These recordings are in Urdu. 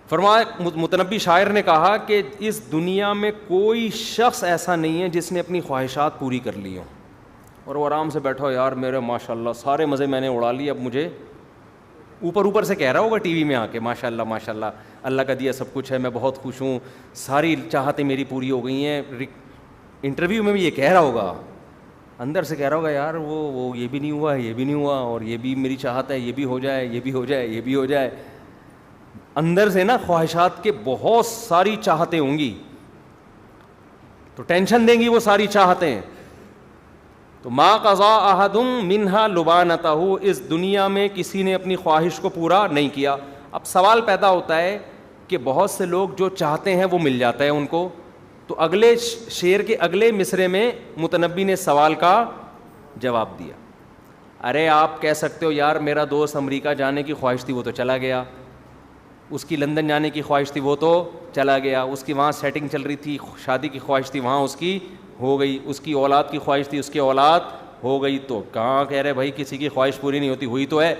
فرمایا متنبی شاعر نے کہا کہ اس دنیا میں کوئی شخص ایسا نہیں ہے جس نے اپنی خواہشات پوری کر لی ہوں اور وہ آرام سے بیٹھا ہو، یار میرے ماشاء اللہ سارے مزے میں نے اڑا لی، اب مجھے اوپر سے کہہ رہا ہوگا ٹی وی میں آ کے ماشاء اللہ اللہ کا دیا سب کچھ ہے، میں بہت خوش ہوں، ساری چاہتیں میری پوری ہو گئی ہیں. انٹرویو میں بھی یہ کہہ رہا ہوگا، اندر سے کہہ رہا ہوگا یار وہ یہ بھی نہیں ہوا، یہ بھی نہیں ہوا، اور یہ بھی میری چاہت ہے، یہ بھی ہو جائے، یہ بھی ہو جائے، یہ بھی ہو جائے. اندر سے نا خواہشات کے بہت ساری چاہتیں ہوں گی، تو ٹینشن دیں گی وہ ساری چاہتیں. تو ما قضا احد منها لبانتہ، اس دنیا میں کسی نے اپنی خواہش کو پورا نہیں کیا. اب سوال پیدا ہوتا ہے کہ بہت سے لوگ جو چاہتے ہیں وہ مل جاتا ہے ان کو. تو اگلے شعر کے اگلے مصرے میں متنبی نے سوال کا جواب دیا. ارے آپ کہہ سکتے ہو یار میرا دوست امریکہ جانے کی خواہش تھی وہ تو چلا گیا، اس کی لندن جانے کی خواہش تھی وہ تو چلا گیا، اس کی وہاں سیٹنگ چل رہی تھی، شادی کی خواہش تھی وہاں اس کی ہو گئی، اس کی اولاد کی خواہش تھی اس کی اولاد ہو گئی. تو کہاں کہہ رہے بھائی کسی کی خواہش پوری نہیں ہوتی، ہوئی تو ہے،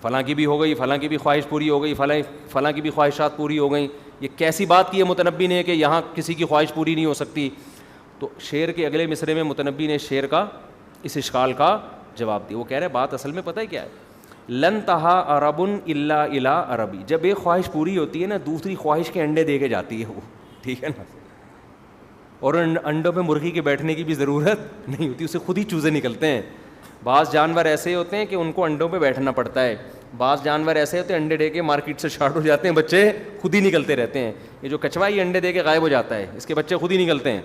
فلاں کی بھی ہو گئی، فلاں کی بھی خواہش پوری ہو گئی، فلاں کی بھی خواہشات پوری ہو گئیں. یہ کیسی بات کی ہے متنبی نے کہ یہاں کسی کی خواہش پوری نہیں ہو سکتی؟ تو شعر کے اگلے مصرے میں متنبی نے شعر کا اس اشکال کا جواب دیا. وہ کہہ رہے بات اصل میں پتہ ہے کیا ہے، لن تہا عرب الا الی عربی. جب ایک خواہش پوری ہوتی ہے نا دوسری خواہش کے انڈے دے کے جاتی ہے وہ، ٹھیک ہے نا، اور ان انڈوں پہ مرغی کے بیٹھنے کی بھی ضرورت نہیں ہوتی، اسے خود ہی چوزے نکلتے ہیں. بعض جانور ایسے ہوتے ہیں کہ ان کو انڈوں پہ بیٹھنا پڑتا ہے، بعض جانور ایسے ہوتے ہیں انڈے دے کے مارکیٹ سے شارٹ ہو جاتے ہیں، بچے خود ہی نکلتے رہتے ہیں. یہ جو کچھوا ہی انڈے دے کے غائب ہو جاتا ہے، اس کے بچے خود ہی نکلتے ہیں.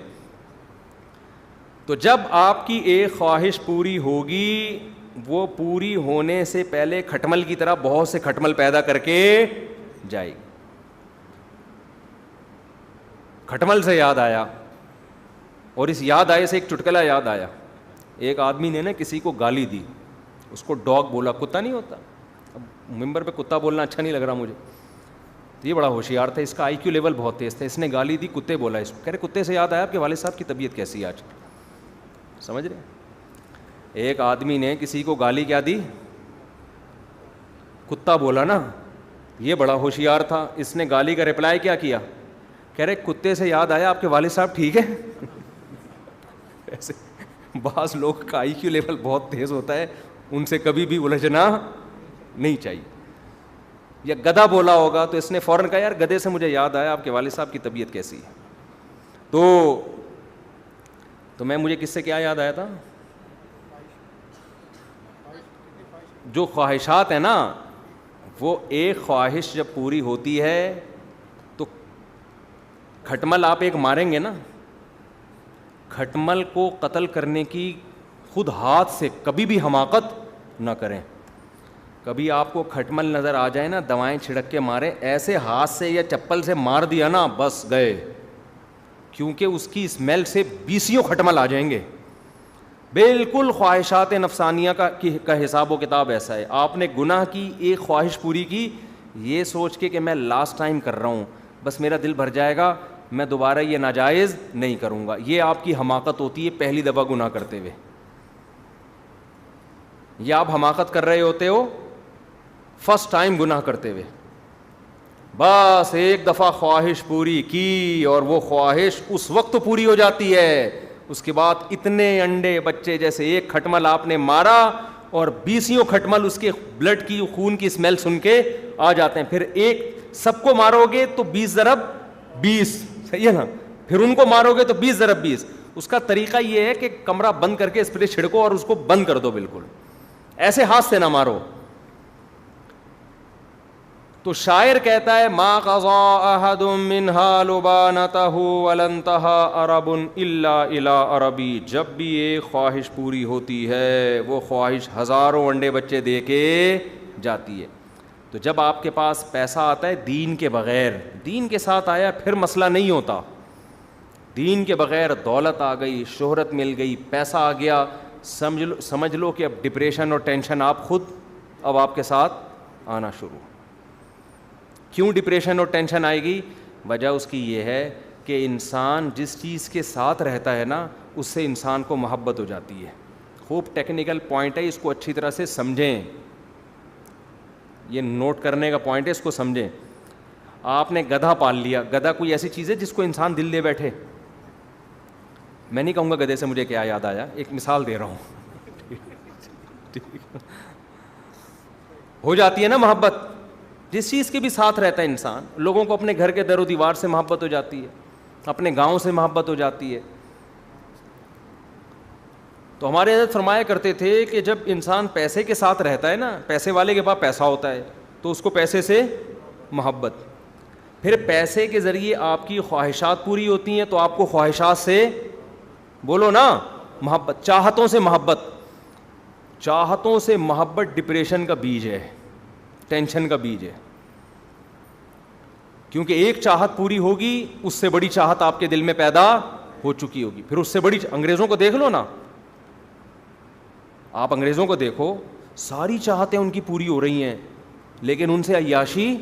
تو جب آپ کی ایک خواہش پوری ہوگی، وہ پوری ہونے سے پہلے کھٹمل کی طرح بہت سے کھٹمل پیدا کر کے جائے گی. کھٹمل سے یاد آیا، اور اس یاد آئے سے ایک چٹکلا یاد آیا. ایک آدمی نے نا کسی کو گالی دی، اس کو ڈاگ بولا، کتا نہیں ہوتا. اب ممبر پہ کتا بولنا اچھا نہیں لگ رہا مجھے، تو یہ بڑا ہوشیار تھا، اس کا آئی کیو لیول بہت تیز تھا. اس نے گالی دی، کتے بولا اس کو. کہہ رہے کتے سے یاد آیا آپ کے والد صاحب کی طبیعت کیسی ہے آج؟ سمجھ رہے؟ ایک آدمی نے کسی کو گالی کیا دی، کتا بولا نا، یہ بڑا ہوشیار تھا. اس نے گالی کا رپلائی کیا کیا؟ کہہ رہے کتے سے یاد آیا آپ کے والد صاحب ٹھیک ہے؟ ایسے بعض لوگ کا آئی کیو لیول بہت تیز ہوتا ہے، ان سے کبھی بھی الجھنا نہیں چاہیے. یا گدھا بولا ہوگا تو اس نے فوراً کہا یار گدھے سے مجھے یاد آیا آپ کے والد صاحب کی طبیعت کیسی ہے. تو مجھے کس سے کیا یاد آیا تھا؟ جو خواہشات ہیں نا، وہ ایک خواہش جب پوری ہوتی ہے تو کھٹمل آپ ایک ماریں گے نا، کھٹمل کو قتل کرنے کی خود ہاتھ سے کبھی بھی حماقت نہ کریں. کبھی آپ کو کھٹمل نظر آ جائے نا، دوائیں چھڑک کے ماریں، ایسے ہاتھ سے یا چپل سے مار دیا نا بس گئے، کیونکہ اس کی اسمیل سے 20 کھٹمل آ جائیں گے. بالکل خواہشات نفسانیہ کا حساب و کتاب ایسا ہے. آپ نے گناہ کی ایک خواہش پوری کی، یہ سوچ کے کہ میں لاسٹ ٹائم کر رہا ہوں، بس میرا دل بھر جائے گا، میں دوبارہ یہ ناجائز نہیں کروں گا. یہ آپ کی حماقت ہوتی ہے پہلی دفعہ گناہ کرتے ہوئے. یہ آپ حماقت کر رہے ہوتے ہو فرسٹ ٹائم گناہ کرتے ہوئے. بس ایک دفعہ خواہش پوری کی اور وہ خواہش اس وقت پوری ہو جاتی ہے، اس کے بعد اتنے انڈے بچے جیسے ایک کھٹمل آپ نے مارا اور 20 کھٹمل اس کے بلڈ کی خون کی اسمیل سن کے آ جاتے ہیں. پھر ایک سب کو مارو گے تو 20 ضرب 20، صحیح ہے نا، پھر ان کو مارو گے تو 20 ضرب 20. اس کا طریقہ یہ ہے کہ کمرہ بند کر کے اسپرے چھڑکو اور اس کو بند کر دو، بالکل ایسے ہاتھ سے نہ مارو. تو شاعر کہتا ہے ما قضا احد منها لبانته ولن انتهى عرب الا الى عربی. جب بھی ایک خواہش پوری ہوتی ہے وہ خواہش ہزاروں انڈے بچے دے کے جاتی ہے. تو جب آپ کے پاس پیسہ آتا ہے دین کے بغیر، دین کے ساتھ آیا پھر مسئلہ نہیں ہوتا. دین کے بغیر دولت آ گئی، شہرت مل گئی، پیسہ آ گیا، سمجھ لو کہ اب ڈپریشن اور ٹینشن آپ خود اب آپ کے ساتھ آنا شروع. کیوں ڈپریشن اور ٹینشن آئے گی؟ وجہ اس کی یہ ہے کہ انسان جس چیز کے ساتھ رہتا ہے نا اس سے انسان کو محبت ہو جاتی ہے. خوب ٹیکنیکل پوائنٹ ہے، اس کو اچھی طرح سے سمجھیں، یہ نوٹ کرنے کا پوائنٹ ہے، اس کو سمجھیں. آپ نے گدھا پال لیا. گدھا کوئی ایسی چیز ہے جس کو انسان دل دے بیٹھے؟ میں نہیں کہوں گا گدھے سے مجھے کیا یاد آیا, ایک مثال دے رہا ہوں. ہو جاتی ہے نا محبت, جس چیز کے بھی ساتھ رہتا ہے انسان. لوگوں کو اپنے گھر کے در و دیوار سے محبت ہو جاتی ہے, اپنے گاؤں سے محبت ہو جاتی ہے. تو ہمارے حضرت فرمایا کرتے تھے کہ جب انسان پیسے کے ساتھ رہتا ہے نا, پیسے والے کے پاس پیسہ ہوتا ہے تو اس کو پیسے سے محبت, پھر پیسے کے ذریعے آپ کی خواہشات پوری ہوتی ہیں تو آپ کو خواہشات سے, بولو نا, محبت. چاہتوں سے محبت, چاہتوں سے محبت ڈپریشن کا بیج ہے, ٹینشن کا بیج ہے. کیونکہ ایک چاہت پوری ہوگی, اس سے بڑی چاہت آپ کے دل میں پیدا ہو چکی ہوگی, پھر اس سے بڑی. انگریزوں کو دیکھ لو نا, آپ انگریزوں کو دیکھو, ساری چاہتیں ان کی پوری ہو رہی ہیں لیکن ان سے عیاشی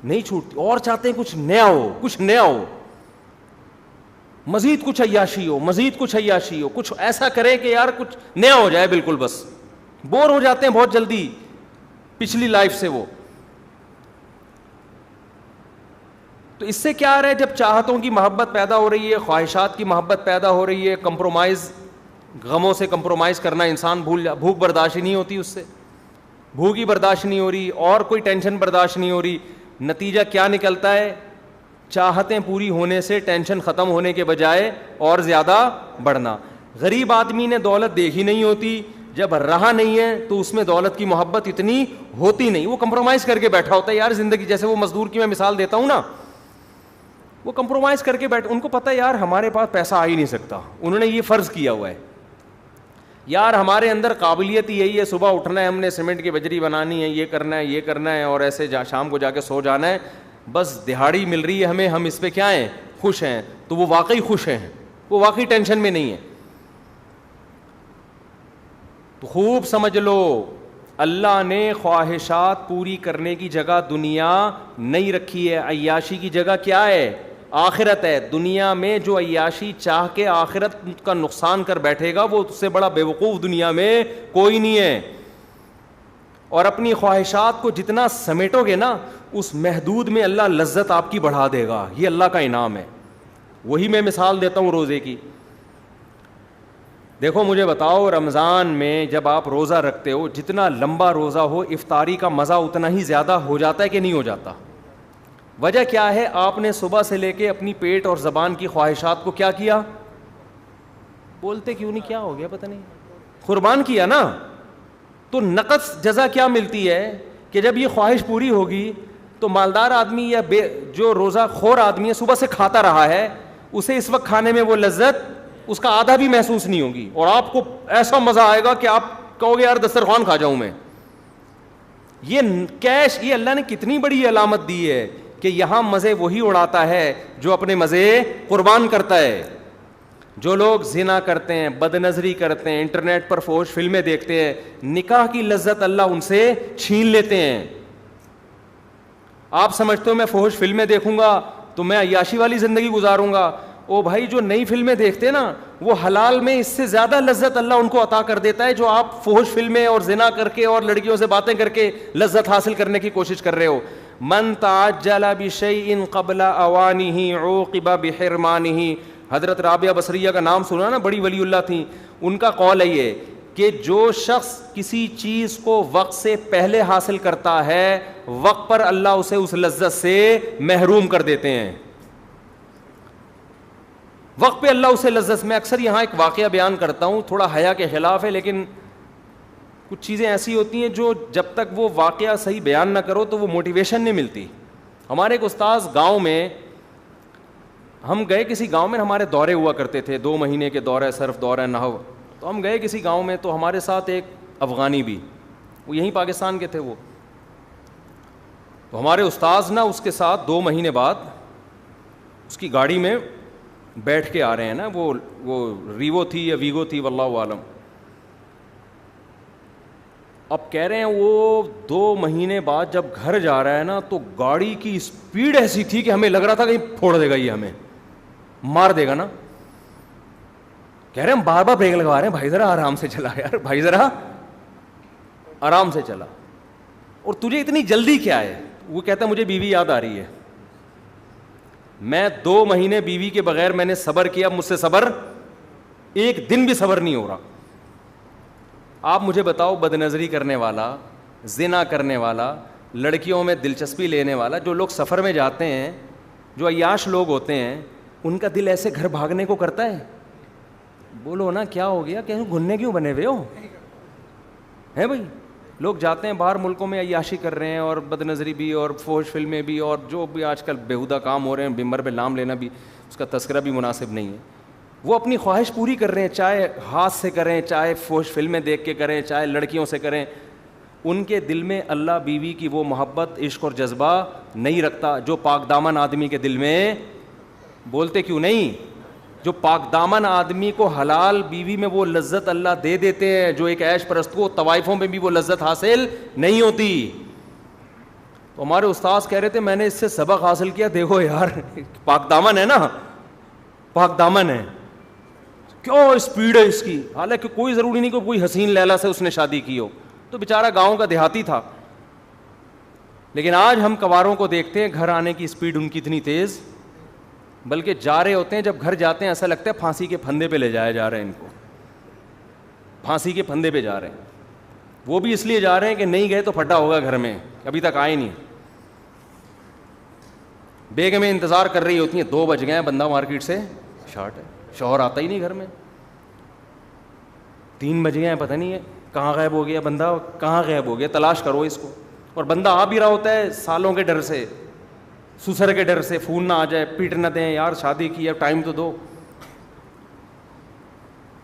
نہیں چھوٹتی, اور چاہتے ہیں کچھ نیا ہو, کچھ نیا ہو, مزید کچھ عیاشی ہو, مزید کچھ عیاشی ہو, کچھ ایسا کرے کہ یار کچھ نیا ہو جائے. بالکل بس بور ہو جاتے ہیں بہت جلدی پچھلی لائف سے وہ. تو اس سے کیا آ رہا ہے, جب چاہتوں کی محبت پیدا ہو رہی ہے, خواہشات کی محبت پیدا ہو رہی ہے, کمپرومائز, غموں سے کمپرومائز کرنا انسان بھوک برداشت نہیں ہوتی, اس سے بھوک ہی برداشت نہیں ہو رہی, اور کوئی ٹینشن برداشت نہیں ہو رہی. نتیجہ کیا نکلتا ہے, چاہتیں پوری ہونے سے ٹینشن ختم ہونے کے بجائے اور زیادہ بڑھنا. غریب آدمی نے دولت دیکھی نہیں ہوتی, جب رہا نہیں ہے تو اس میں دولت کی محبت اتنی ہوتی نہیں, وہ کمپرومائز کر کے بیٹھا ہوتا ہے. یار زندگی, جیسے وہ مزدور کی میں مثال دیتا ہوں نا, وہ کمپرومائز کر کے بیٹھ, ان کو پتہ ہے یار ہمارے پاس پیسہ آ ہی نہیں سکتا, انہوں نے یہ فرض کیا ہوا ہے یار ہمارے اندر قابلیت یہی ہے, صبح اٹھنا ہے, ہم نے سیمنٹ کی بجری بنانی ہے, یہ کرنا ہے, یہ کرنا ہے, اور ایسے شام کو جا کے سو جانا ہے, بس دہاڑی مل رہی ہے ہمیں, ہم اس پہ کیا ہیں, خوش ہیں. تو وہ واقعی خوش ہیں, وہ واقعی ٹینشن میں نہیں ہے. تو خوب سمجھ لو, اللہ نے خواہشات پوری کرنے کی جگہ دنیا نہیں رکھی ہے, عیاشی کی جگہ کیا ہے, آخرت ہے. دنیا میں جو عیاشی چاہ کے آخرت کا نقصان کر بیٹھے گا, وہ اس سے بڑا بیوقوف دنیا میں کوئی نہیں ہے. اور اپنی خواہشات کو جتنا سمیٹو گے نا, اس محدود میں اللہ لذت آپ کی بڑھا دے گا. یہ اللہ کا انعام ہے. وہی میں مثال دیتا ہوں روزے کی. دیکھو مجھے بتاؤ, رمضان میں جب آپ روزہ رکھتے ہو, جتنا لمبا روزہ ہو, افطاری کا مزہ اتنا ہی زیادہ ہو جاتا ہے کہ نہیں ہو جاتا؟ وجہ کیا ہے, آپ نے صبح سے لے کے اپنی پیٹ اور زبان کی خواہشات کو کیا کیا, بولتے کیوں نہیں, کیا ہو گیا پتہ نہیں, قربان کیا نا. تو نقص جزا کیا ملتی ہے کہ جب یہ خواہش پوری ہوگی تو مالدار آدمی یا جو روزہ خور آدمی ہے, صبح سے کھاتا رہا ہے, اسے اس وقت کھانے میں وہ لذت اس کا آدھا بھی محسوس نہیں ہوگی, اور آپ کو ایسا مزہ آئے گا کہ آپ کہو گے یار دسترخوان کھا جاؤں میں. یہ کیش, یہ اللہ نے کتنی بڑی علامت دی ہے کہ یہاں مزے وہی اڑاتا ہے جو اپنے مزے قربان کرتا ہے. جو لوگ زنا کرتے ہیں, بد نظری کرتے ہیں, انٹرنیٹ پر فحش فلمیں دیکھتے ہیں, نکاح کی لذت اللہ ان سے چھین لیتے ہیں. آپ سمجھتے ہو میں فحش فلمیں دیکھوں گا تو میں عیاشی والی زندگی گزاروں گا؟ او بھائی, جو نئی فلمیں دیکھتے نا, وہ حلال میں اس سے زیادہ لذت اللہ ان کو عطا کر دیتا ہے جو آپ فحش فلمیں اور زنا کر کے اور لڑکیوں سے باتیں کر کے لذت حاصل کرنے کی کوشش کر رہے ہو. من تعجل بشیء قبل اوانہ عوقب بحرمانہ. حضرت رابعہ بصریہ کا نام سنا نا, بڑی ولی اللہ تھیں. ان کا قول ہے یہ کہ جو شخص کسی چیز کو وقت سے پہلے حاصل کرتا ہے, وقت پر اللہ اسے اس لذت سے محروم کر دیتے ہیں. وقت پہ اللہ اسے لذت. میں اکثر یہاں ایک واقعہ بیان کرتا ہوں, تھوڑا حیا کے خلاف ہے, لیکن کچھ چیزیں ایسی ہوتی ہیں جو جب تک وہ واقعہ صحیح بیان نہ کرو تو وہ موٹیویشن نہیں ملتی. ہمارے ایک استاذ گاؤں میں, ہم گئے کسی گاؤں میں, ہمارے دورے ہوا کرتے تھے, 2 مہینے کے دورے, صرف دورہ نحو. تو ہم گئے کسی گاؤں میں, تو ہمارے ساتھ ایک افغانی بھی, وہ یہیں پاکستان کے تھے. وہ تو ہمارے استاذ نا اس کے ساتھ 2 مہینے بعد اس کی گاڑی میں بیٹھ کے آ رہے ہیں نا, وہ ریوو تھی یا ویگو تھی واللہ عالم. اب کہہ رہے ہیں وہ 2 مہینے بعد جب گھر جا رہا ہے نا, تو گاڑی کی اسپیڈ ایسی تھی کہ ہمیں لگ رہا تھا کہیں پھوڑ دے گا, یہ ہمیں مار دے گا نا. کہہ رہے ہیں ہم بار بار بریک لگوا رہے ہیں, بھائی ذرا آرام سے چلا یار, بھائی ذرا آرام سے چلا, اور تجھے اتنی جلدی کیا ہے؟ وہ کہتا ہے مجھے بیوی یاد آ رہی ہے. میں 2 مہینے بیوی کے بغیر میں نے صبر کیا, مجھ سے صبر ایک دن بھی صبر نہیں ہو رہا. آپ مجھے بتاؤ, بد نظری کرنے والا, زنا کرنے والا, لڑکیوں میں دلچسپی لینے والا, جو لوگ سفر میں جاتے ہیں, جو عیاش لوگ ہوتے ہیں, ان کا دل ایسے گھر بھاگنے کو کرتا ہے؟ بولو نا کیا ہو گیا, کہ گھننے کیوں بنے ہوئے ہو ہیں بھائی؟ لوگ جاتے ہیں باہر ملکوں میں, عیاشی کر رہے ہیں, اور بد نظری بھی, اور فحش فلمیں بھی, اور جو بھی آج کل بیہودہ کام ہو رہے ہیں, بمبر پہ نام لینا بھی, اس کا تذکرہ بھی مناسب نہیں ہے. وہ اپنی خواہش پوری کر رہے ہیں, چاہے ہاتھ سے کریں, چاہے فحش فلمیں دیکھ کے کریں, چاہے لڑکیوں سے کریں. ان کے دل میں اللہ بیوی کی وہ محبت, عشق اور جذبہ نہیں رکھتا جو پاک دامن آدمی کے دل میں. بولتے کیوں نہیں؟ جو پاک دامن آدمی کو حلال بیوی میں وہ لذت اللہ دے دیتے ہیں جو ایک عیش پرست کو طوائفوں میں بھی وہ لذت حاصل نہیں ہوتی. تو ہمارے استاذ کہہ رہے تھے, میں نے اس سے سبق حاصل کیا, دیکھو یار پاک دامن ہے نا, پاک دامن ہے, کیوں اسپیڈ ہے اس کی, حالانکہ کوئی ضروری نہیں کہ کوئی حسین لیلا سے اس نے شادی کی ہو, تو بیچارہ گاؤں کا دیہاتی تھا. لیکن آج ہم کواروں کو دیکھتے ہیں, گھر آنے کی اسپیڈ ان کی اتنی تیز, بلکہ جا رہے ہوتے ہیں, جب گھر جاتے ہیں ایسا لگتا ہے پھانسی کے پھندے پہ لے جایا جا رہا ہے ان کو, پھانسی کے پھندے پہ جا رہے ہیں. وہ بھی اس لیے جا رہے ہیں کہ نہیں گئے تو پھٹا ہوگا گھر میں, ابھی تک آئے نہیں. بیگمیں انتظار کر رہی ہوتی ہیں, 2 بج گئے ہیں, بندہ مارکیٹ سے شارٹ ہے, شوہر آتا ہی نہیں گھر میں, 3 بج گئے ہیں, پتہ نہیں ہے کہاں غائب ہو گیا بندہ, کہاں غائب ہو گیا, تلاش کرو اس کو. اور بندہ آ بھی رہا ہوتا ہے سالوں کے ڈر سے, سسر کے ڈر سے, فون نہ آ جائے, پیٹ نہ دیں, یار شادی کی ہے ٹائم تو دو.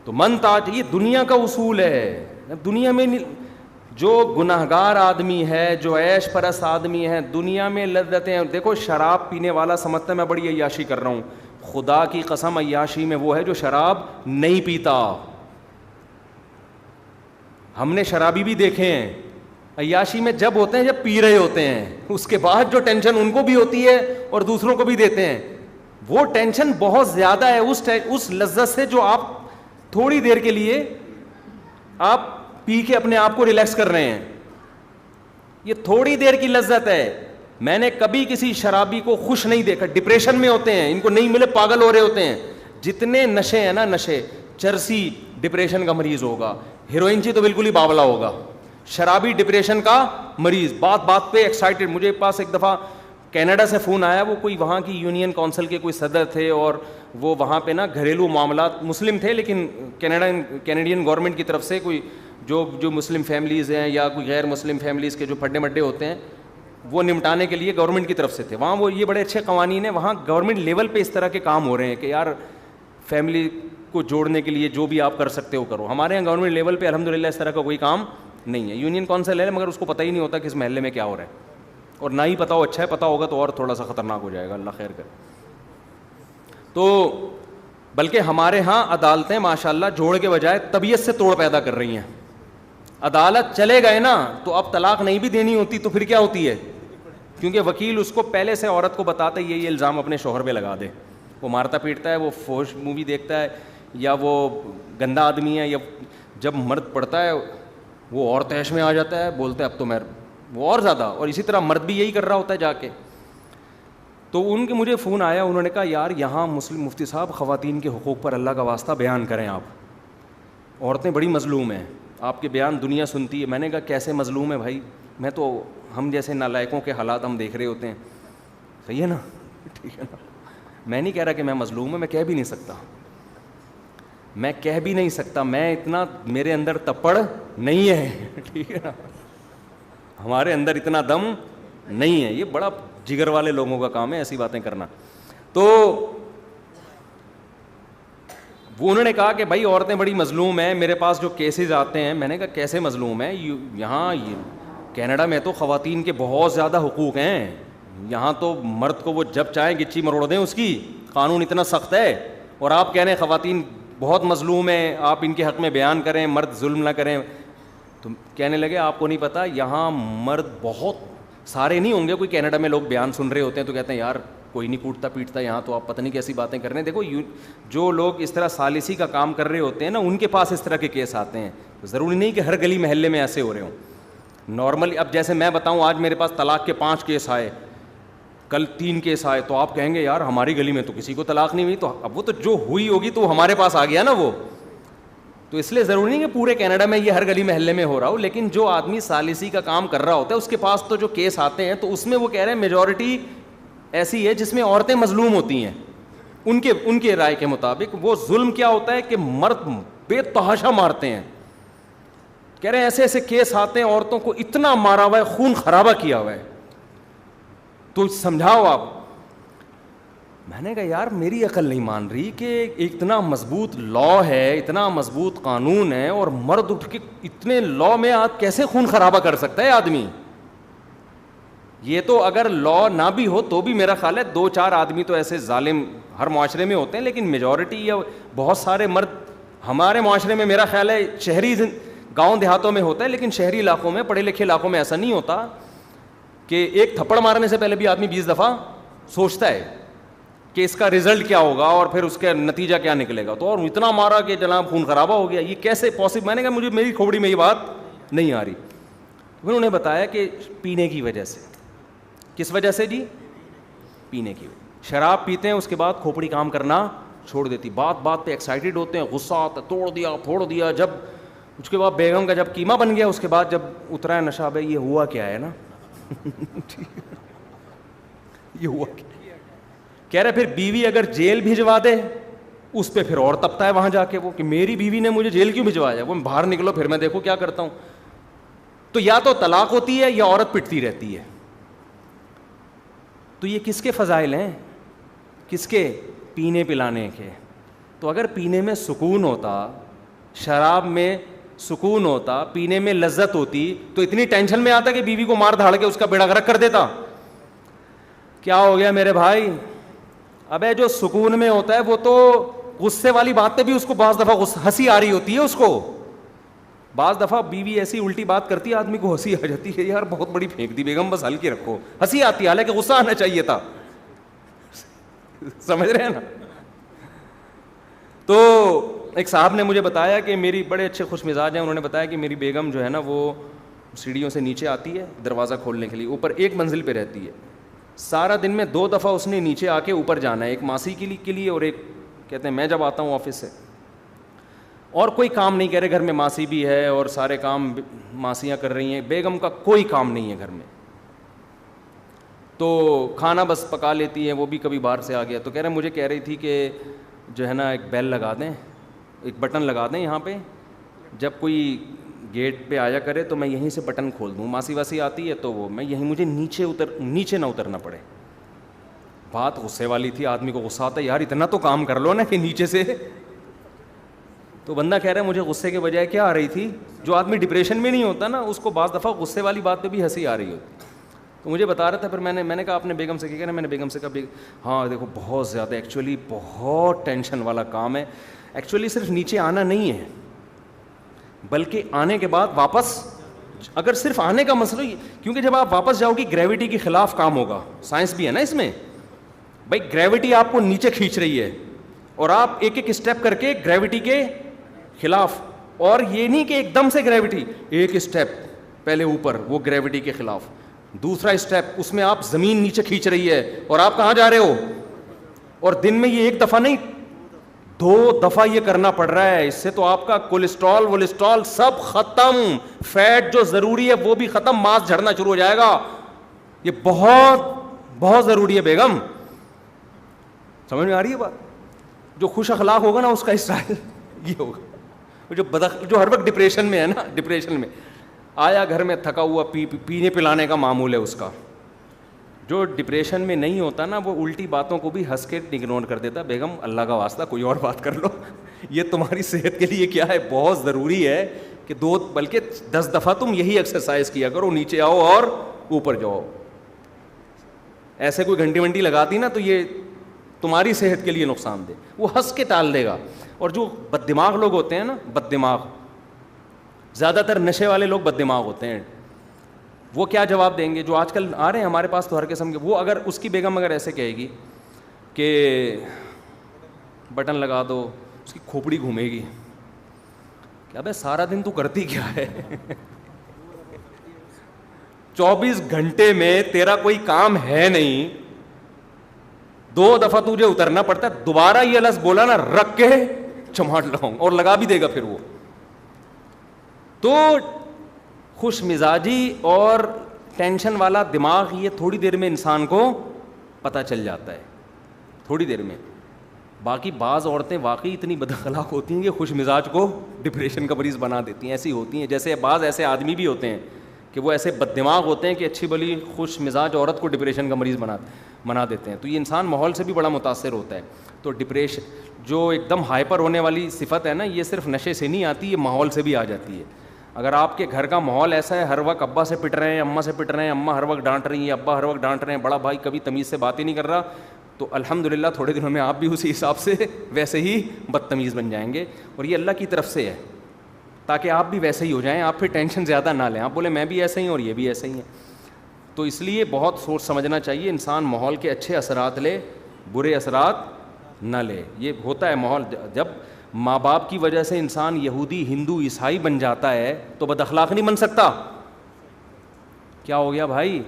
تو من تاج, یہ دنیا کا اصول ہے. دنیا میں جو گناہگار آدمی ہے, جو عیش پرست آدمی ہے, دنیا میں لذتیں, دیکھو شراب پینے والا سمجھتا ہے میں بڑی عیاشی کر رہا ہوں, خدا کی قسم عیاشی میں وہ ہے جو شراب نہیں پیتا. ہم نے شرابی بھی دیکھے ہیں, عیاشی میں جب ہوتے ہیں جب پی رہے ہوتے ہیں, اس کے بعد جو ٹینشن ان کو بھی ہوتی ہے اور دوسروں کو بھی دیتے ہیں, وہ ٹینشن بہت زیادہ ہے اس لذت سے جو آپ تھوڑی دیر کے لیے آپ پی کے اپنے آپ کو ریلیکس کر رہے ہیں. یہ تھوڑی دیر کی لذت ہے. میں نے کبھی کسی شرابی کو خوش نہیں دیکھا, ڈپریشن میں ہوتے ہیں, ان کو نہیں ملے پاگل ہو رہے ہوتے ہیں. جتنے نشے ہیں نا, نشے, چرسی ڈپریشن کا مریض ہوگا, ہیروئن چی تو بالکل ہی باولا ہوگا, شرابی ڈپریشن کا مریض, بات بات پہ ایکسائٹیڈ. مجھے پاس ایک دفعہ کینیڈا سے فون آیا, وہ کوئی وہاں کی یونین کونسل کے کوئی صدر تھے, اور وہ وہاں پہ نا گھریلو معاملات, مسلم تھے لیکن کینیڈین گورنمنٹ کی طرف سے کوئی جو مسلم فیملیز ہیں یا کوئی غیر مسلم فیملیز کے جو پھڈے مڈے ہوتے ہیں وہ نمٹانے کے لیے گورنمنٹ کی طرف سے تھے. وہاں وہ یہ بڑے اچھے قوانین ہیں, وہاں گورنمنٹ لیول پہ اس طرح کے کام ہو رہے ہیں کہ یار فیملی کو جوڑنے کے لیے جو بھی آپ کر سکتے ہو کرو. ہمارے یہاں گورنمنٹ لیول پہ الحمدللہ اس طرح کا کوئی کام نہیں ہے. یونین کونسل ہے مگر اس کو پتہ ہی نہیں ہوتا کہ اس محلے میں کیا ہو رہا ہے, اور نہ ہی پتہ ہو اچھا ہے, پتہ ہوگا تو اور تھوڑا سا خطرناک ہو جائے گا, اللہ خیر کرے. تو بلکہ ہمارے ہاں عدالتیں ماشاءاللہ جوڑ کے بجائے طبیعت سے توڑ پیدا کر رہی ہیں. عدالت چلے گئے نا تو اب طلاق نہیں بھی دینی ہوتی تو پھر کیا ہوتی ہے, کیونکہ وکیل اس کو پہلے سے عورت کو بتاتا ہے یہ الزام اپنے شوہر پہ لگا دے. وہ مارتا پیٹتا ہے, وہ فوش مووی دیکھتا ہے, یا وہ گندا آدمی ہے, یا جب مرد پڑتا ہے وہ اور تیش میں آ جاتا ہے, بولتا ہے اب تو میں وہ اور زیادہ, اور اسی طرح مرد بھی یہی کر رہا ہوتا ہے جا کے. تو ان کے مجھے فون آیا, انہوں نے کہا یار یہاں مسلم مفتی صاحب خواتین کے حقوق پر اللہ کا واسطہ بیان کریں آپ, عورتیں بڑی مظلوم ہیں, آپ کے بیان دنیا سنتی ہے. میں نے کہا کیسے مظلوم ہے بھائی, میں تو ہم جیسے نالائقوں کے حالات ہم دیکھ رہے ہوتے ہیں, صحیح ہے نا, ٹھیک ہے نا. میں نہیں کہہ رہا کہ میں مظلوم ہوں, میں کہہ بھی نہیں سکتا, میں کہہ بھی نہیں سکتا, میں اتنا میرے اندر تپڑ نہیں ہے, ٹھیک ہے نا, ہمارے اندر اتنا دم نہیں ہے. یہ بڑا جگر والے لوگوں کا کام ہے ایسی باتیں کرنا. تو وہ انہوں نے کہا کہ بھائی عورتیں بڑی مظلوم ہیں, میرے پاس جو کیسز آتے ہیں. میں نے کہا کیسے مظلوم ہیں, یہاں کینیڈا میں تو خواتین کے بہت زیادہ حقوق ہیں, یہاں تو مرد کو وہ جب چاہیں گچی مروڑ دیں اس کی, قانون اتنا سخت ہے, اور آپ کہہ رہے ہیں خواتین بہت مظلوم ہیں, آپ ان کے حق میں بیان کریں, مرد ظلم نہ کریں. تو کہنے لگے آپ کو نہیں پتا یہاں مرد بہت سارے نہیں ہوں گے, کوئی کینیڈا میں لوگ بیان سن رہے ہوتے ہیں تو کہتے ہیں یار کوئی نہیں کوٹتا پیٹتا یہاں, تو آپ پتہ نہیں کیسی باتیں کر رہے ہیں. دیکھو جو لوگ اس طرح ثالثی کا کام کر رہے ہوتے ہیں نا, ان کے پاس اس طرح کے کیس آتے ہیں. ضروری نہیں کہ ہر گلی محلے میں ایسے ہو رہے ہوں. نارملی اب جیسے میں بتاؤں, آج میرے پاس طلاق کے 5 کیس آئے, کل 3 کیس آئے تو آپ کہیں گے یار ہماری گلی میں تو کسی کو طلاق نہیں ہوئی, تو اب وہ تو جو ہوئی ہوگی تو ہمارے پاس آ گیا نا وہ. تو اس لیے ضروری نہیں کہ پورے کینیڈا میں یہ ہر گلی محلے میں ہو رہا ہو, لیکن جو آدمی ثالثی کا کام کر رہا ہوتا ہے اس کے پاس تو جو کیس آتے ہیں تو اس میں وہ کہہ رہے ہیں میجورٹی ایسی ہے جس میں عورتیں مظلوم ہوتی ہیں. ان کے رائے کے مطابق وہ ظلم کیا ہوتا ہے کہ مرد بے تحاشا مارتے ہیں. کہہ رہے ہیں ایسے ایسے کیس آتے ہیں عورتوں کو اتنا مارا ہوا ہے, خون خرابہ کیا ہوا ہے, تو سمجھاؤ آپ. میں نے کہا یار میری عقل نہیں مان رہی کہ اتنا مضبوط لا ہے, اتنا مضبوط قانون ہے, اور مرد اٹھ کے اتنے لا میں آپ کیسے خون خرابہ کر سکتا ہے آدمی. یہ تو اگر لا نہ بھی ہو تو بھی میرا خیال ہے 2-4 آدمی تو ایسے ظالم ہر معاشرے میں ہوتے ہیں, لیکن میجورٹی یا بہت سارے مرد ہمارے معاشرے میں میرا خیال ہے شہری گاؤں دیہاتوں میں ہوتا ہے, لیکن شہری علاقوں میں پڑھے لکھے علاقوں میں ایسا نہیں ہوتا کہ ایک تھپڑ مارنے سے پہلے بھی آدمی 20 دفعہ سوچتا ہے کہ اس کا رزلٹ کیا ہوگا اور پھر اس کا نتیجہ کیا نکلے گا. تو اور اتنا مارا کہ جناب خون خرابہ ہو گیا, یہ کیسے پاسبل. میں نے کہا مجھے میری کھوپڑی میں یہ بات نہیں آ رہی. پھر انہوں نے بتایا کہ پینے کی وجہ سے. کس وجہ سے جی؟ پینے کی وجہ. شراب پیتے ہیں اس کے بعد کھوپڑی کام کرنا چھوڑ دیتی, بات بات پہ ایکسائٹیڈ ہوتے ہیں, غصہ آتا, توڑ دیا پھوڑ دیا. جب اس کے بعد بیگم کا جب قیمہ بن گیا اس کے بعد جب اترا ہے نشہ, بھائی یہ ہوا کیا ہے نا یہ ہوا کیا. کہہ رہے پھر بیوی اگر جیل بھجوا دے اس پہ پھر اور تپتا ہے وہاں جا کے وہ کہ میری بیوی نے مجھے جیل کیوں بھجوایا, وہ باہر نکلو پھر میں دیکھو کیا کرتا ہوں. تو یا تو طلاق ہوتی ہے یا عورت پٹتی رہتی ہے. تو یہ کس کے فضائل ہیں؟ کس کے؟ پینے پلانے کے. تو اگر پینے میں سکون ہوتا, شراب میں سکون ہوتا, پینے میں لذت ہوتی, تو اتنی ٹینشن میں آتا کہ بیوی کو مار دھاڑ کے اس کا بیڑا غرق کر دیتا. کیا ہو گیا میرے بھائی؟ ابے جو سکون میں ہوتا ہے وہ تو غصے والی بات پہ بھی اس کو بعض دفعہ ہنسی آ رہی ہوتی ہے. اس کو بعض دفعہ بیوی ایسی الٹی بات کرتی ہے آدمی کو ہنسی آ جاتی ہے, یار بہت بڑی پھینک دی بیگم, بس ہلکی رکھو. ہنسی آتی ہے حالانکہ غصہ آنا چاہیے تھا. سمجھ رہے ہیں نا. تو ایک صاحب نے مجھے بتایا کہ میری بڑے اچھے خوش مزاج ہیں, انہوں نے بتایا کہ میری بیگم جو ہے نا وہ سیڑھیوں سے نیچے آتی ہے دروازہ کھولنے کے لیے, اوپر ایک منزل پہ رہتی ہے. سارا دن میں 2 دفعہ اس نے نیچے آ کے اوپر جانا ہے, ایک ماسی کے لیے اور ایک کہتے ہیں میں جب آتا ہوں آفس سے. اور کوئی کام نہیں, کہہ رہے گھر میں ماسی بھی ہے اور سارے کام ماسیاں کر رہی ہیں, بیگم کا کوئی کام نہیں ہے گھر میں. تو کھانا بس پکا لیتی ہے, وہ بھی کبھی باہر سے آ گیا. تو مجھے کہہ رہی تھی کہ جو ہے نا ایک بیل لگا دیں, ایک بٹن لگا دیں یہاں پہ, جب کوئی گیٹ پہ آیا کرے تو میں یہیں سے بٹن کھول دوں. ماسی واسی آتی ہے تو وہ میں یہیں, مجھے نیچے نہ اترنا پڑے. بات غصے والی تھی, آدمی کو غصہ آتا ہے یار اتنا تو کام کر لو نا کہ نیچے سے. تو بندہ کہہ رہا ہے مجھے غصے کے بجائے کیا آ رہی تھی, جو آدمی ڈپریشن میں نہیں ہوتا نا اس کو بعض دفعہ غصے والی بات پہ بھی ہنسی آ رہی ہوتی. تو مجھے بتا رہا تھا, پھر میں نے کہا آپ نے بیگم سے کیا؟ میں نے بیگم سے کہا ہاں دیکھو بہت زیادہ ایکچولی بہت ٹینشن والا کام ہے. ایکچولی صرف نیچے آنا نہیں ہے بلکہ آنے کے بعد واپس, اگر صرف آنے کا مسئلہ, کیونکہ جب آپ واپس جاؤ گی گریوٹی کے خلاف کام ہوگا. سائنس بھی ہے نا اس میں بھائی, گریوٹی آپ کو نیچے کھینچ رہی ہے اور آپ ایک ایک اسٹیپ کر کے گریوٹی کے خلاف, اور یہ نہیں کہ ایک دم سے گریوٹی, ایک اسٹیپ پہلے اوپر وہ گریوٹی کے خلاف, دوسرا اسٹیپ اس میں آپ زمین نیچے کھینچ رہی ہے اور آپ کہاں جا رہے ہو. اور دن میں یہ 1 دفعہ نہیں 2 دفعہ یہ کرنا پڑ رہا ہے. اس سے تو آپ کا کولیسٹرول سب ختم, فیٹ جو ضروری ہے وہ بھی ختم, ماس جھڑنا شروع ہو جائے گا. یہ بہت بہت ضروری ہے بیگم. سمجھ میں آ رہی ہے بات؟ جو خوش اخلاق ہوگا نا اس کا اسٹائل یہ ہوگا, جو ہر وقت ڈپریشن میں ہے نا, ڈپریشن میں آیا گھر میں تھکا ہوا, پینے پلانے کا معمول ہے اس کا. جو ڈپریشن میں نہیں ہوتا نا وہ الٹی باتوں کو بھی ہنس کے اگنور کر دیتا. بیگم اللہ کا واسطہ کوئی اور بات کر لو, یہ تمہاری صحت کے لیے کیا ہے, بہت ضروری ہے کہ 2 بلکہ 10 دفعہ تم یہی ایکسرسائز کیا کرو, نیچے آؤ اور اوپر جاؤ. ایسے کوئی گھنٹی ونٹی لگاتی نا تو یہ تمہاری صحت کے لیے نقصان دہ. وہ ہنس کے ٹال دے گا. اور جو بد دماغ لوگ ہوتے ہیں نا, بد دماغ, زیادہ تر نشے والے لوگ بد دماغ ہوتے ہیں. وہ کیا جواب دیں گے, جو آج کل آ رہے ہیں ہمارے پاس تو ہر قسم کے, وہ اگر اس کی بیگم اگر ایسے کہے گی کہ بٹن لگا دو, اس کی کھوپڑی گھومے گی کہ ابے سارا دن تو کرتی کیا ہے 24 گھنٹے میں تیرا کوئی کام ہے نہیں, 2 دفعہ تجھے اترنا پڑتا ہے, دوبارہ یہ لفظ بولا نا رکھ کے چماٹ لگاؤں, اور لگا بھی دے گا پھر وہ. تو خوش مزاجی اور ٹینشن والا دماغ یہ تھوڑی دیر میں انسان کو پتہ چل جاتا ہے, تھوڑی دیر میں. باقی بعض عورتیں واقعی اتنی بد اخلاق ہوتی ہیں کہ خوش مزاج کو ڈپریشن کا مریض بنا دیتی ہیں, ایسی ہوتی ہیں. جیسے بعض ایسے آدمی بھی ہوتے ہیں کہ وہ ایسے بد دماغ ہوتے ہیں کہ اچھی بلی خوش مزاج عورت کو ڈپریشن کا مریض بنا دیتے ہیں. تو یہ انسان ماحول سے بھی بڑا متاثر ہوتا ہے. تو ڈپریشن جو ایک دم ہائپر ہونے والی صفت ہے نا, یہ صرف نشے سے نہیں آتی, یہ ماحول سے بھی آ جاتی ہے. اگر آپ کے گھر کا ماحول ایسا ہے, ہر وقت ابا سے پٹ رہے ہیں, اماں سے پٹ رہے ہیں, اماں ہر وقت ڈانٹ رہی ہیں, ابا ہر وقت ڈانٹ رہے ہیں, بڑا بھائی کبھی تمیز سے بات ہی نہیں کر رہا, تو الحمدللہ تھوڑے دنوں میں آپ بھی اسی حساب سے ویسے ہی بدتمیز بن جائیں گے. اور یہ اللہ کی طرف سے ہے تاکہ آپ بھی ویسے ہی ہو جائیں, آپ پھر ٹینشن زیادہ نہ لیں, آپ بولے میں بھی ایسا ہی ہوں اور یہ بھی ایسے ہی ہیں. تو اس لیے بہت سوچ سمجھنا چاہیے, انسان ماحول کے اچھے اثرات لے, برے اثرات نہ لے. یہ ہوتا ہے ماحول, جب ماں باپ کی وجہ سے انسان یہودی, ہندو, عیسائی بن جاتا ہے تو بد اخلاق نہیں بن سکتا. کیا ہو گیا بھائی,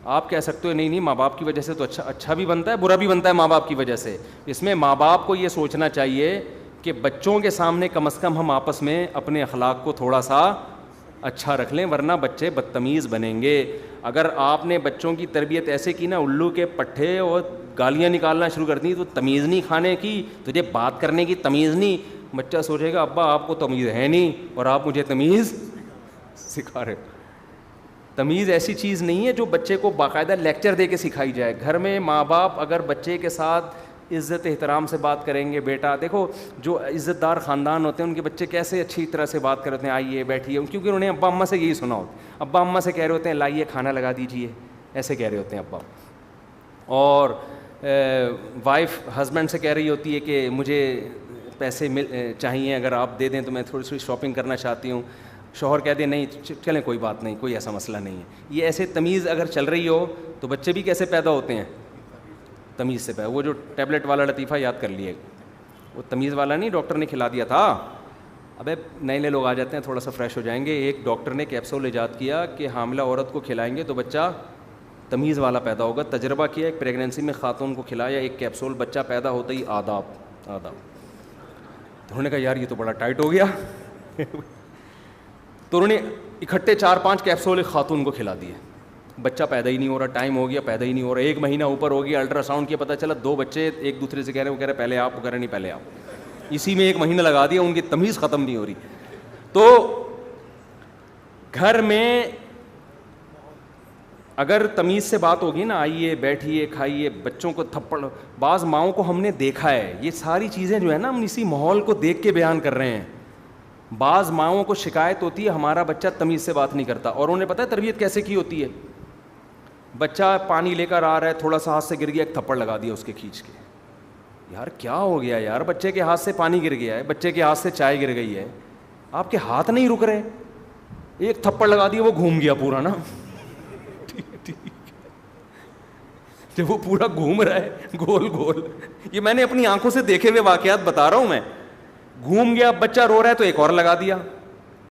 آپ کہہ سکتے ہو نہیں ماں باپ کی وجہ سے تو اچھا بھی بنتا ہے, برا بھی بنتا ہے ماں باپ کی وجہ سے. اس میں ماں باپ کو یہ سوچنا چاہیے کہ بچوں کے سامنے کم از کم ہم آپس میں اپنے اخلاق کو تھوڑا سا اچھا رکھ لیں, ورنہ بچے بدتمیز بنیں گے. اگر آپ نے بچوں کی تربیت ایسے کی نا, الو کے پٹھے اور گالیاں نکالنا شروع کر دی, تو تمیز نہیں کھانے کی, تجھے بات کرنے کی تمیز نہیں, بچہ سوچے گا ابا آپ کو تمیز ہے نہیں اور آپ مجھے تمیز سکھا رہے. تمیز ایسی چیز نہیں ہے جو بچے کو باقاعدہ لیکچر دے کے سکھائی جائے. گھر میں ماں باپ اگر بچے کے ساتھ عزت احترام سے بات کریں گے, بیٹا دیکھو جو عزت دار خاندان ہوتے ہیں ان کے بچے کیسے اچھی طرح سے بات کرتے ہیں, آئیے بیٹھیے, کیونکہ انہوں نے ابا اماں سے یہی سنا ہوتا. ابا اماں سے کہہ رہے ہوتے ہیں لائیے کھانا لگا دیجیے, ایسے کہہ رہے ہوتے ہیں ابا. اور وائف ہسبینڈ سے کہہ رہی ہوتی ہے کہ مجھے پیسے چاہیے, اگر آپ دے دیں تو میں تھوڑی سی شاپنگ کرنا چاہتی ہوں. شوہر کہہ دیں نہیں چلیں کوئی بات نہیں, کوئی ایسا مسئلہ نہیں ہے. یہ ایسے تمیز اگر چل رہی ہو تو بچے بھی کیسے پیدا ہوتے ہیں, تمیز سے پیدا. وہ جو ٹیبلٹ والا لطیفہ یاد کر لیے, وہ تمیز والا نہیں, ڈاکٹر نے کھلا دیا تھا. ابے نئے لوگ آ جاتے ہیں, تھوڑا سا فریش ہو جائیں گے. ایک ڈاکٹر نے کیپسول ایجاد کیا کہ حاملہ عورت کو کھلائیں گے تو بچہ تمیز والا پیدا ہوگا. تجربہ کیا, ایک پریگنینسی میں خاتون کو کھلایا ایک کیپسول, بچہ پیدا ہوتا ہی آداب. تو انہوں نے کہا یار یہ تو بڑا ٹائٹ ہو گیا. تو انہوں نے اکٹھے 4-5 کیپسول ایک خاتون کو کھلا دیے. بچہ پیدا ہی نہیں ہو رہا, ٹائم ہو گیا پیدا ہی نہیں ہو رہا, 1 مہینہ اوپر ہو گیا, الٹرا ساؤنڈ کیا پتہ چلا 2 بچے ایک دوسرے سے کہہ رہے ہیں, وہ کہہ رہے پہلے آپ, وہ کہہ رہے نہیں پہلے آپ. اسی میں 1 مہینہ لگا دیا, ان کی تمیز ختم نہیں ہو رہی. تو گھر میں اگر تمیز سے بات ہوگی نا, آئیے بیٹھیے کھائیے, بچوں کو تھپڑ, بعض ماؤں کو ہم نے دیکھا ہے, یہ ساری چیزیں جو ہے نا ہم اسی ماحول کو دیکھ کے بیان کر رہے ہیں. بعض ماؤں کو شکایت ہوتی ہے ہمارا بچہ تمیز سے بات نہیں کرتا, اور انہیں پتہ ہے تربیت کیسے کی ہوتی ہے. بچہ پانی لے کر آ رہا ہے, تھوڑا سا ہاتھ سے گر گیا, ایک تھپڑ لگا دیا اس کے کھینچ کے. یار کیا ہو گیا یار, بچے کے ہاتھ سے پانی گر گیا ہے, بچے کے ہاتھ سے چائے گر گئی ہے, آپ کے ہاتھ نہیں رک رہے, ایک تھپڑ لگا دیا, وہ گھوم گیا پورا نا. جب وہ پورا گھوم رہا ہے گول گول, یہ میں نے اپنی آنکھوں سے دیکھے ہوئے واقعات بتا رہا ہوں میں, گھوم گیا, بچہ رو رہا ہے تو ایک اور لگا دیا,